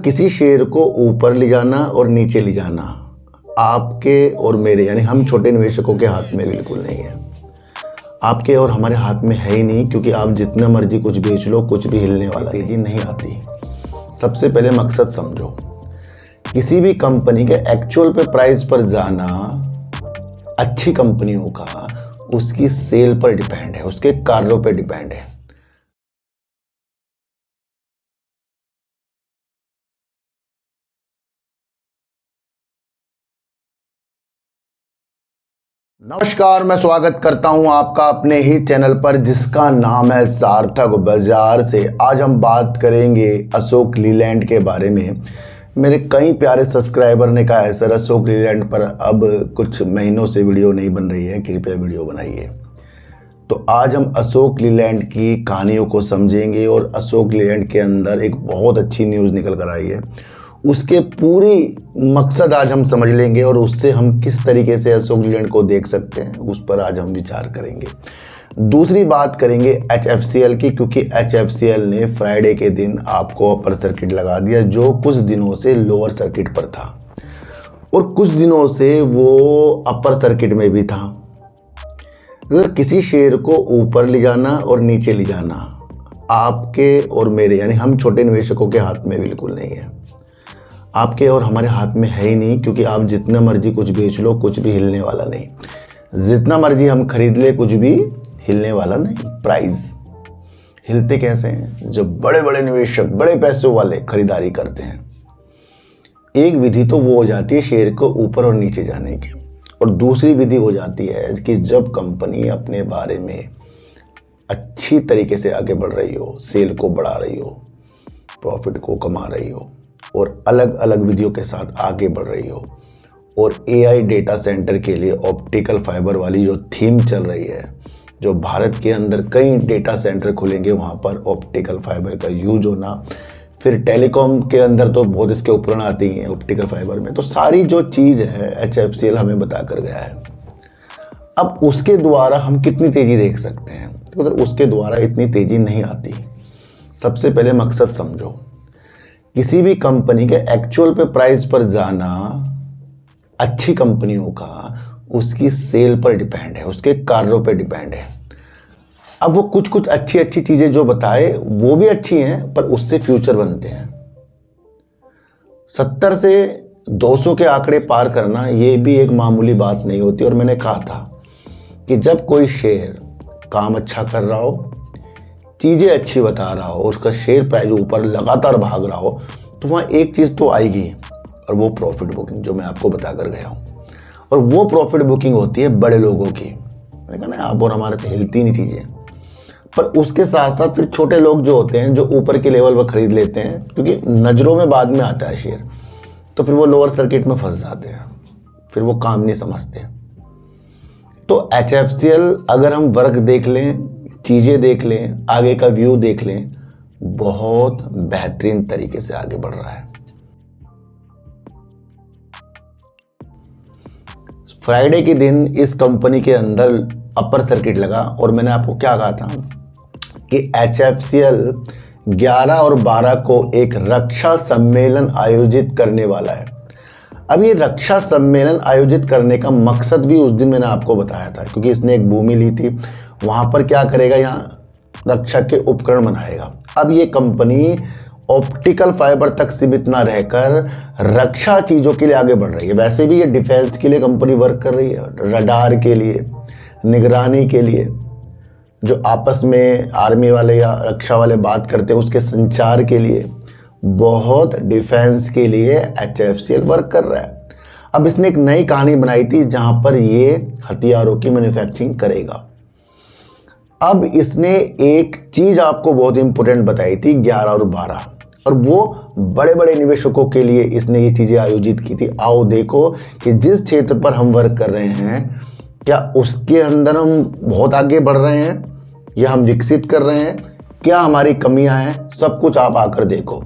किसी शेयर को ऊपर ले जाना और नीचे ले जाना आपके और मेरे यानी हम छोटे निवेशकों के हाथ में बिल्कुल नहीं है। आपके और हमारे हाथ में है ही नहीं, क्योंकि आप जितना मर्जी कुछ बेच लो कुछ भी हिलने वाला तेजी नहीं आती। सबसे पहले मकसद समझो, किसी भी कंपनी के एक्चुअल पे प्राइस पर जाना अच्छी कंपनियों का उसकी सेल पर डिपेंड है, उसके कार्यों पर डिपेंड है। नमस्कार, मैं स्वागत करता हूं आपका अपने ही चैनल पर जिसका नाम है सार्थक बाजार से। आज हम बात करेंगे अशोक लीलैंड के बारे में। मेरे कई प्यारे सब्सक्राइबर ने कहा है सर अशोक लीलैंड पर अब कुछ महीनों से वीडियो नहीं बन रही है, कृपया वीडियो बनाइए। तो आज हम अशोक लीलैंड की कहानियों को समझेंगे और अशोक लीलैंड के अंदर एक बहुत अच्छी न्यूज़ निकल कर आई है, उसके पूरी मकसद आज हम समझ लेंगे और उससे हम किस तरीके से अशोक लीलैंड को देख सकते हैं उस पर आज हम विचार करेंगे। दूसरी बात करेंगे HFCL की, क्योंकि HFCL ने फ्राइडे के दिन आपको अपर सर्किट लगा दिया जो कुछ दिनों से लोअर सर्किट पर था और कुछ दिनों से वो अपर सर्किट में भी था। किसी शेयर को ऊपर ले जाना और नीचे ले जाना आपके और मेरे यानी हम छोटे निवेशकों के हाथ में बिल्कुल नहीं है। आपके और हमारे हाथ में है ही नहीं, क्योंकि आप जितना मर्जी कुछ बेच लो कुछ भी हिलने वाला नहीं। जितना मर्जी हम खरीद ले कुछ भी हिलने वाला नहीं। प्राइस हिलते कैसे हैं? जब बड़े बड़े निवेशक बड़े पैसों वाले खरीदारी करते हैं। एक विधि तो वो हो जाती है शेयर को ऊपर और नीचे जाने की, और दूसरी विधि हो जाती है कि जब कंपनी अपने बारे में अच्छी तरीके से आगे बढ़ रही हो, सेल को बढ़ा रही हो, प्रॉफिट को कमा रही हो और अलग अलग विधियों के साथ आगे बढ़ रही हो, और AI डेटा सेंटर के लिए ऑप्टिकल फाइबर वाली जो थीम चल रही है, जो भारत के अंदर कई डेटा सेंटर खुलेंगे वहाँ पर ऑप्टिकल फाइबर का यूज होना। फिर टेलीकॉम के अंदर तो बहुत इसके उपकरण आते ही हैं ऑप्टिकल फाइबर में। तो सारी जो चीज़ है HFCL हमें बता कर गया है। अब उसके द्वारा हम कितनी तेज़ी देख सकते हैं? तो उसके द्वारा इतनी तेज़ी नहीं आती। सबसे पहले मकसद समझो, किसी भी कंपनी के एक्चुअल पे प्राइस पर जाना अच्छी कंपनियों का उसकी सेल पर डिपेंड है, उसके कार्यों पे डिपेंड है। अब वो कुछ अच्छी चीज़ें जो बताए वो भी अच्छी हैं, पर उससे फ्यूचर बनते हैं। 70 से 200 के आंकड़े पार करना ये भी एक मामूली बात नहीं होती। और मैंने कहा था कि जब कोई शेयर काम अच्छा कर रहा हो, चीज़ें अच्छी बता रहा हो, उसका शेयर प्राइस ऊपर लगातार भाग रहा हो, तो वहाँ एक चीज़ तो आएगी, और वो प्रॉफिट बुकिंग जो मैं आपको बता कर गया हूँ। और वो प्रॉफिट बुकिंग होती है बड़े लोगों की। मैंने कहा ना आप और हमारे से हिलती नहीं चीज़ें। पर उसके साथ साथ फिर छोटे लोग जो होते हैं जो ऊपर के लेवल पर खरीद लेते हैं, क्योंकि नज़रों में बाद में आता है शेयर, तो फिर वो लोअर सर्किट में फंस जाते हैं, फिर वो काम नहीं समझते। तो HFCL अगर हम वर्क देख लें, चीज़ें देख लें, आगे का व्यू देख लें, बहुत बेहतरीन तरीके से आगे बढ़ रहा है। फ्राइडे के दिन इस कंपनी के अंदर अपर सर्किट लगा, और मैंने आपको क्या कहा था कि HFCL 11 और 12 को एक रक्षा सम्मेलन आयोजित करने वाला है। अब ये रक्षा सम्मेलन आयोजित करने का मकसद भी उस दिन मैंने आपको बताया था, क्योंकि इसने एक भूमि ली थी, वहाँ पर क्या करेगा, यहाँ रक्षा के उपकरण बनाएगा। अब ये कंपनी ऑप्टिकल फाइबर तक सीमित ना रहकर रक्षा चीज़ों के लिए आगे बढ़ रही है। वैसे भी ये डिफेंस के लिए कंपनी वर्क कर रही है, रडार के लिए, निगरानी के लिए, जो आपस में आर्मी वाले या रक्षा वाले बात करते हैं उसके संचार के लिए, बहुत डिफेंस के लिए HFCL वर्क कर रहा है। अब इसने एक नई कहानी बनाई थी जहाँ पर ये हथियारों की मैन्युफैक्चरिंग करेगा। अब इसने एक चीज़ आपको बहुत इंपॉर्टेंट बताई थी 11 और 12, और वो बड़े बड़े निवेशकों के लिए इसने ये चीज़ें आयोजित की थी। आओ देखो कि जिस क्षेत्र पर हम वर्क कर रहे हैं क्या उसके अंदर हम बहुत आगे बढ़ रहे हैं या हम विकसित कर रहे हैं, क्या हमारी कमियां हैं, सब कुछ आप आकर देखो।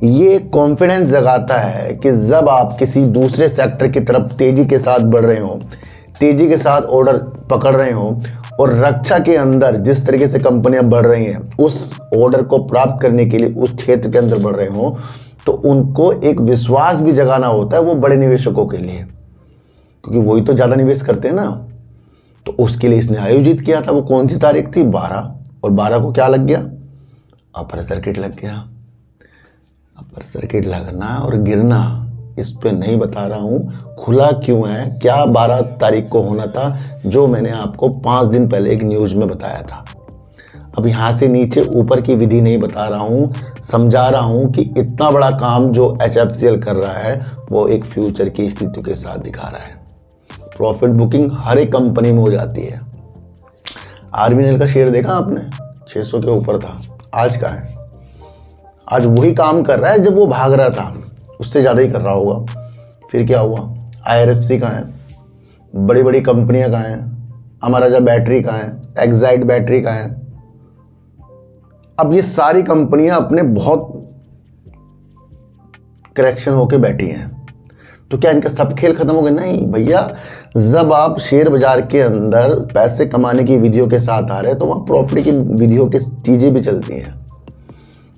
ये कॉन्फिडेंस जगाता है कि जब आप किसी दूसरे सेक्टर की तरफ तेज़ी के साथ बढ़ रहे हो, तेज़ी के साथ ऑर्डर पकड़ रहे हो, और रक्षा के अंदर जिस तरीके से कंपनियां बढ़ रही हैं उस ऑर्डर को प्राप्त करने के लिए उस क्षेत्र के अंदर बढ़ रहे हो, तो उनको एक विश्वास भी जगाना होता है वो बड़े निवेशकों के लिए, क्योंकि वही तो ज़्यादा निवेश करते हैं ना। तो उसके लिए इसने आयोजित किया था। वो कौन सी तारीख थी? 12। और 12 को क्या लग गया? अपर सर्किट लग गया। अपर सर्किट लगना और गिरना, इस पे नहीं बता रहा हूँ खुला क्यों है, क्या 12 तारीख को होना था, जो मैंने आपको 5 दिन पहले एक न्यूज़ में बताया था। अब यहाँ से नीचे ऊपर की विधि नहीं बता रहा हूँ, समझा रहा हूँ कि इतना बड़ा काम जो HFCL कर रहा है वो एक फ्यूचर की स्थिति के साथ दिखा रहा है। प्रॉफिट बुकिंग हर एक कंपनी में हो जाती है। आर्मीनेल का शेयर देखा आपने? 600 के ऊपर था, आज का है। आज वही काम कर रहा है जब वो भाग रहा था, उससे ज़्यादा ही कर रहा होगा। फिर क्या हुआ? IRFC कहाँ है? बड़ी बड़ी कंपनियां कहाँ हैं? अमर राजा बैटरी कहाँ है? एक्साइड बैटरी कहाँ है? अब ये सारी कंपनियां अपने बहुत करेक्शन होके बैठी हैं। तो क्या इनका सब खेल खत्म हो गया? नहीं भैया, जब आप शेयर बाजार के अंदर पैसे कमाने की विधियों के साथ आ रहे हैं तो वहाँ प्रॉफिट की विधियों की चीज़ें भी चलती हैं।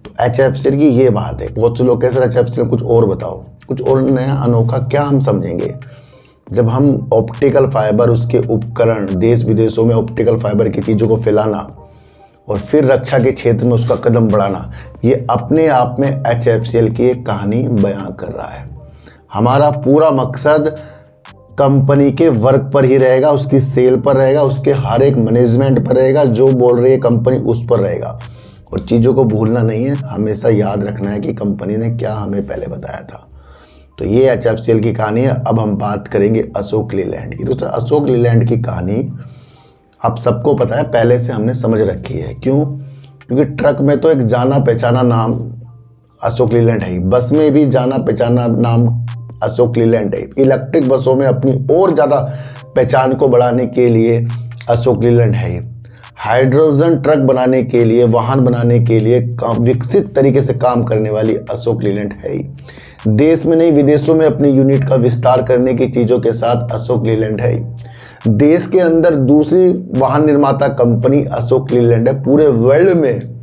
तो HFCL की ये बात है। बहुत से लोग कह रहे HFCL कुछ और बताओ, कुछ और नया अनोखा क्या हम समझेंगे? जब हम ऑप्टिकल फाइबर, उसके उपकरण, देश विदेशों में ऑप्टिकल फाइबर की चीज़ों को फैलाना और फिर रक्षा के क्षेत्र में उसका कदम बढ़ाना, ये अपने आप में HFCL की एक कहानी बयां कर रहा है। हमारा पूरा मकसद कंपनी के वर्क पर ही रहेगा, उसकी सेल पर रहेगा, उसके हर एक मैनेजमेंट पर रहेगा, जो बोल रही है कंपनी उस पर रहेगा। और चीज़ों को भूलना नहीं है, हमेशा याद रखना है कि कंपनी ने क्या हमें पहले बताया था। तो ये HFCL की कहानी है। अब हम बात करेंगे अशोक लीलैंड की। दोस्तों, अशोक लीलैंड की कहानी आप सबको पता है, पहले से हमने समझ रखी है। क्यों? क्योंकि ट्रक में तो एक जाना पहचाना नाम अशोक लीलैंड है, बस में भी जाना पहचाना नाम अशोक लीलैंड है। इलेक्ट्रिक बसों में अपनी और ज़्यादा पहचान को बढ़ाने के लिए अशोक लीलैंड है। हाइड्रोजन ट्रक बनाने के लिए, वाहन बनाने के लिए विकसित तरीके से काम करने वाली अशोक लीलैंड है। देश में नहीं, विदेशों में अपनी यूनिट का विस्तार करने की चीज़ों के साथ अशोक लीलैंड है। देश के अंदर दूसरी वाहन निर्माता कंपनी अशोक लीलैंड है। पूरे वर्ल्ड में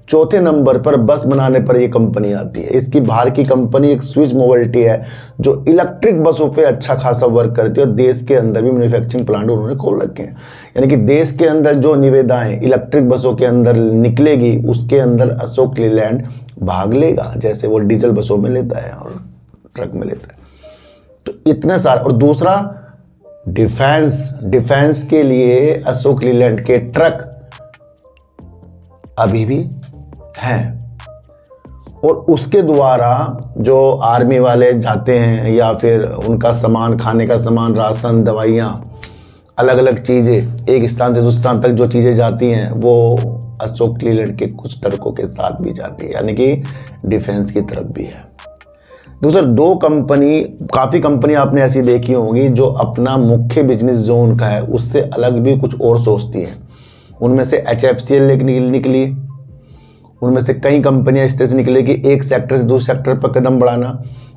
चौथे नंबर पर बस बनाने पर यह कंपनी आती है। इसकी बाहर की कंपनी एक स्विच मोबिलिटी है, जो इलेक्ट्रिक बसों पे अच्छा खासा वर्क करती है और देश के अंदर भी मैन्युफैक्चरिंग प्लांट उन्होंने खोल रखे हैं। यानी कि देश के अंदर जो निविदाएं इलेक्ट्रिक बसों के अंदर निकलेगी, उसके अंदर अशोक लीलैंड भाग लेगा, जैसे वो डीजल बसों में लेता है और ट्रक में लेता है। तो इतने सारे। और दूसरा, डिफेंस के लिए अशोक लीलैंड के ट्रक अभी भी हैं, और उसके द्वारा जो आर्मी वाले जाते हैं या फिर उनका सामान, खाने का सामान, राशन, दवाइयाँ, अलग अलग चीज़ें एक स्थान से दूसरे स्थान तक जो चीज़ें जाती हैं वो अशोक लीलैंड के कुछ ट्रकों के साथ भी जाती है, यानी कि डिफेंस की तरफ भी है। दूसरा, दो कंपनी, काफ़ी कंपनी आपने ऐसी देखी होंगी जो अपना मुख्य बिजनेस जो उनका है उससे अलग भी कुछ और सोचती हैं। उनमें से HFCL निकली, उनमें से कई कंपनियां इस तरह से निकली कि एक सेक्टर से दूसरे सेक्टर पर कदम बढ़ाना,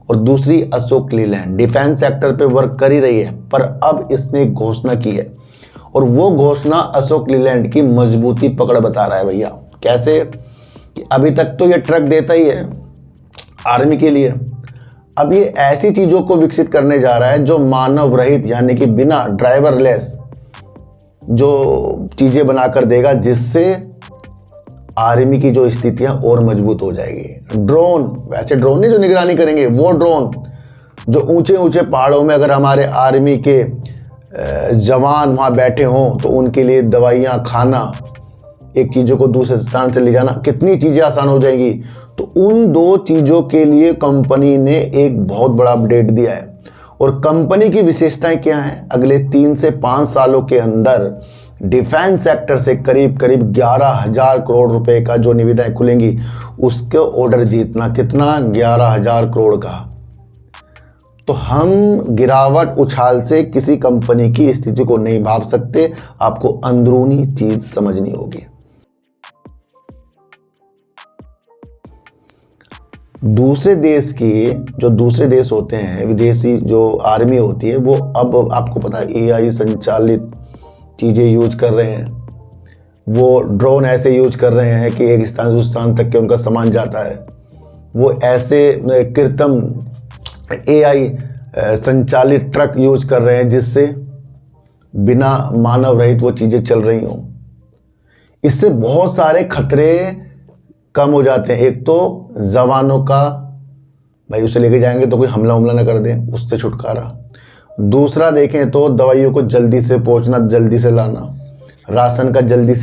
और दूसरी अशोक लीलैंड डिफेंस सेक्टर पे वर्क कर ही रही है, पर अब इसने एक घोषणा की है और वो घोषणा अशोक लीलैंड की मजबूती पकड़ बता रहा है भैया। कैसे? कि अभी तक तो ये ट्रक देता ही है आर्मी के लिए, अब ये ऐसी चीज़ों को विकसित करने जा रहा है जो मानव रहित, यानी कि बिना ड्राइवरलेस जो चीज़ें बनाकर देगा, जिससे आर्मी की जो स्थितियां और मजबूत हो जाएगी। ड्रोन, वैसे ड्रोन नहीं जो निगरानी करेंगे, वो ड्रोन जो ऊंचे ऊंचे पहाड़ों में अगर हमारे आर्मी के जवान वहाँ बैठे हों तो उनके लिए दवाइयाँ, खाना, एक चीज़ों को दूसरे स्थान से ले जाना, कितनी चीज़ें आसान हो जाएंगी। तो उन दो चीज़ों के लिए कंपनी ने एक बहुत बड़ा अपडेट दिया है। और कंपनी की विशेषताएं क्या हैं? अगले 3 से 5 सालों के अंदर डिफेंस सेक्टर से करीब 11,000 करोड़ रुपए का जो निविदाएं खुलेंगी, उसके ऑर्डर जीतना। कितना? 11,000 करोड़ का। तो हम गिरावट उछाल से किसी कंपनी की स्थिति को नहीं भाप सकते, आपको अंदरूनी चीज समझनी होगी। दूसरे देश की, जो दूसरे देश होते हैं, विदेशी जो आर्मी होती है, वो अब आपको पता है AI संचालित चीज़ें यूज कर रहे हैं। वो ड्रोन ऐसे यूज कर रहे हैं कि एक स्थान से दूसरे स्थान तक के उनका सामान जाता है। वो ऐसे कृत्रिम AI संचालित ट्रक यूज कर रहे हैं जिससे बिना मानव रहित वो चीज़ें चल रही हों। इससे बहुत सारे खतरे कम हो जाते हैं। एक तो जवानों का, भाई उसे लेके जाएंगे तो कोई हमला ना कर दे, उससे छुटकारा। दूसरा देखें तो दवाइयों को जल्दी से पहुंचना, जल्दी से लाना, राशन का जल्दी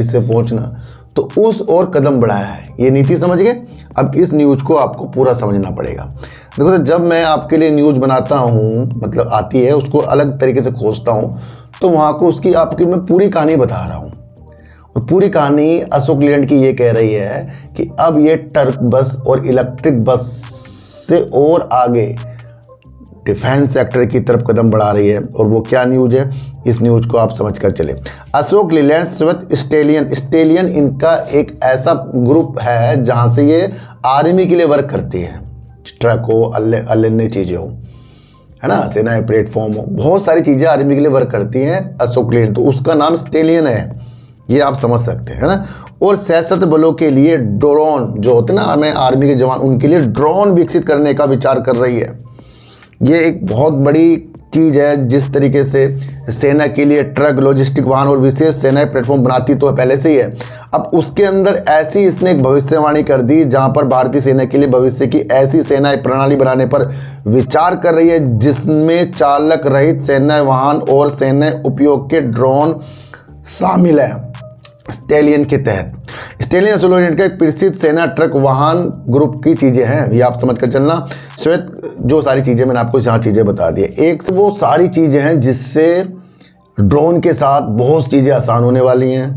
से पहुंचना, तो उस और कदम बढ़ाया है। ये नीति समझ गए। अब इस न्यूज़ को आपको पूरा समझना पड़ेगा। देखो तो जब मैं आपके लिए न्यूज़ बनाता हूँ, मतलब आती है, उसको अलग तरीके से खोजता हूँ, तो वहाँ को उसकी आपकी मैं पूरी कहानी बता रहा हूँ। और पूरी कहानी अशोक लीलैंड की ये कह रही है कि अब ये ट्रक बस और इलेक्ट्रिक बस से और आगे डिफेंस सेक्टर की तरफ कदम बढ़ा रही है। और वो क्या न्यूज़ है, इस न्यूज़ को आप समझ कर चले। अशोक लीलैंड स्विफ्ट स्टेलियन इनका एक ऐसा ग्रुप है जहां से ये आर्मी के लिए वर्क करती है। ट्रक हो, अन्य चीज़ें हो, है ना, सेना प्लेटफॉर्म हो, बहुत सारी चीज़ें आर्मी के लिए वर्क करती हैं अशोक लीलैंड, तो उसका नाम स्टेलियन है, ये आप समझ सकते हैं, है ना। और सशस्त्र बलों के लिए ड्रोन जो होते हैं ना, हमें आर्मी के जवान, उनके लिए ड्रोन विकसित करने का विचार कर रही है। ये एक बहुत बड़ी चीज़ है। जिस तरीके से सेना के लिए ट्रक, लॉजिस्टिक वाहन और विशेष सेना प्लेटफॉर्म बनाती तो पहले से ही है, अब उसके अंदर ऐसी इसने एक भविष्यवाणी कर दी जहां पर भारतीय सेना के लिए भविष्य की ऐसी सेना प्रणाली बनाने पर विचार कर रही है जिसमें चालक रहित सेना वाहन और सेना उपयोग के ड्रोन शामिल है। स्टेलियन के तहत स्टेलियन अशोक लीलैंड का एक प्रसिद्ध सेना ट्रक वाहन ग्रुप की चीज़ें हैं, ये आप समझ कर चलना। श्वेत जो सारी चीज़ें मैंने आपको यहाँ चीज़ें बता दी, एक से वो सारी चीज़ें हैं जिससे ड्रोन के साथ बहुत चीज़ें आसान होने वाली हैं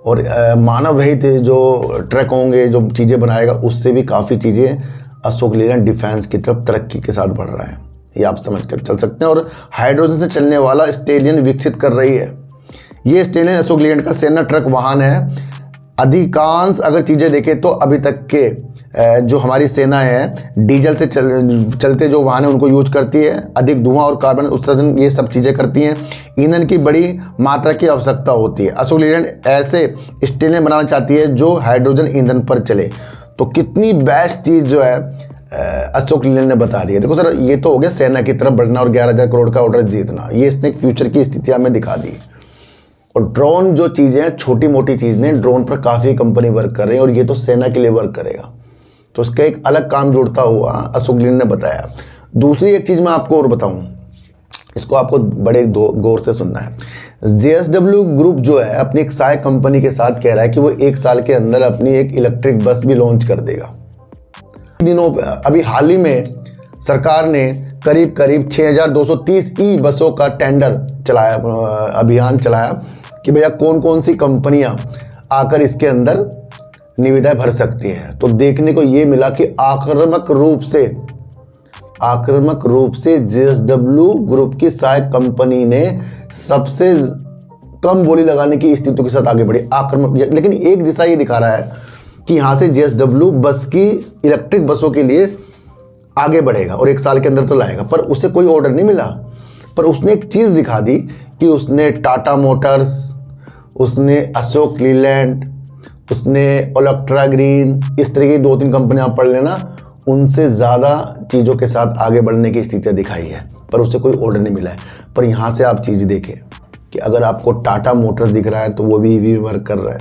और मानव रहित जो ट्रक होंगे, जो चीज़ें बनाएगा, उससे भी काफ़ी चीज़ें अशोक लीलैंड डिफेंस की तरफ तरक्की के साथ बढ़ रहा है, ये आप समझ कर चल सकते हैं। और हाइड्रोजन से चलने वाला स्टेलियन विकसित कर रही है। ये स्टेलियन अशोक लीलैंड का सेना ट्रक वाहन है। अधिकांश अगर चीज़ें देखें तो अभी तक के जो हमारी सेना है डीजल से चलते जो वाहन है उनको यूज करती है। अधिक धुआं और कार्बन उत्सर्जन ये सब चीज़ें करती हैं। ईंधन की बड़ी मात्रा की आवश्यकता होती है। अशोक लीलैंड ऐसे स्टेलियन बनाना चाहती है जो हाइड्रोजन ईंधन पर चले। तो कितनी बेस्ट चीज़ जो है अशोक लीलैंड ने बता दी है। देखो सर, ये तो हो गया सेना की तरफ बढ़ना और 11,000 करोड़ का ऑर्डर जीतना, ये इसने फ्यूचर की स्थिति हमें दिखा दी। और ड्रोन जो चीज़ें हैं, छोटी मोटी चीज़ ने, ड्रोन पर काफ़ी कंपनी वर्क कर रही है और ये तो सेना के लिए वर्क करेगा, तो उसका एक अलग काम जुड़ता हुआ अशोक लीलैंड ने बताया। दूसरी एक चीज़ मैं आपको और बताऊं, इसको आपको बड़े गौर से सुनना है। JSW ग्रुप जो है अपनी एक सहायक कंपनी के साथ कह रहा है कि वो 1 साल के अंदर अपनी एक इलेक्ट्रिक बस भी लॉन्च कर देगा। दिनों अभी हाल ही में सरकार ने करीब 6,230 ई बसों का टेंडर चलाया, अभियान चलाया कि भैया कौन कौन सी कंपनियां आकर इसके अंदर निविदाएं भर सकती हैं। तो देखने को ये मिला कि आक्रामक रूप से JSW ग्रुप की सहायक कंपनी ने सबसे कम बोली लगाने की स्थितियों के साथ आगे बढ़ी। आक्रामक, लेकिन एक दिशा ये दिखा रहा है कि यहाँ से JSW बस की इलेक्ट्रिक बसों के लिए आगे बढ़ेगा और 1 साल के अंदर तो लाएगा, पर उसे कोई ऑर्डर नहीं मिला। पर उसने एक चीज़ दिखा दी कि उसने टाटा मोटर्स, उसने अशोक लीलैंड, उसने ओलेक्ट्रा ग्रीन, इस तरह की 2-3 कंपनियां पढ़ लेना, उनसे ज़्यादा चीज़ों के साथ आगे बढ़ने की स्थिति दिखाई है, पर उसे कोई ऑर्डर नहीं मिला है। पर यहाँ से आप चीज़ देखें कि अगर आपको टाटा मोटर्स दिख रहा है तो वो भी EV वर्क कर रहा है।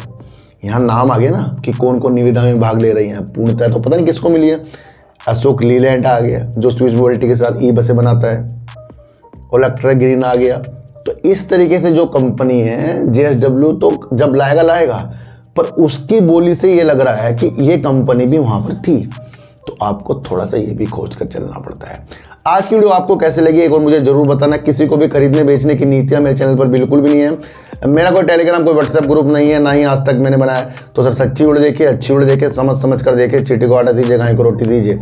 यहाँ नाम आ गया ना कि कौन कौन निविदा में भाग ले रही हैं। पूर्णतः तो पता नहीं किसको मिली है। अशोक लीलैंड आ गया जो स्विस मोबिलिटी के साथ ई बसें बनाता है, ओलेक्ट्रा ग्रीन आ गया। तो इस तरीके से जो कंपनी है JSW तो जब लाएगा, पर उसकी बोली से ये लग रहा है कि ये कंपनी भी वहाँ पर थी। तो आपको थोड़ा सा ये भी खोज कर चलना पड़ता है। आज की वीडियो आपको कैसे लगी एक और मुझे जरूर बताना। किसी को भी खरीदने बेचने की नीतियाँ मेरे चैनल पर बिल्कुल भी नहीं है। मेरा कोई टेलीग्राम, कोई व्हाट्सएप ग्रुप नहीं है, ना ही आज तक मैंने बनाया। तो सर सच्ची वीडियो देखिए, अच्छी वीडियो देखिए, समझ कर देखिए, चीटी को आटा दीजिए, गाय को रोटी दीजिए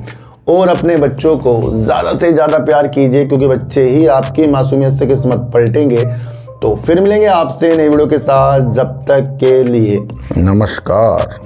और अपने बच्चों को ज़्यादा से ज़्यादा प्यार कीजिए, क्योंकि बच्चे ही आपकी मासूमियत से किस्मत पलटेंगे। तो फिर मिलेंगे आपसे नई वीडियो के साथ, जब तक के लिए नमस्कार।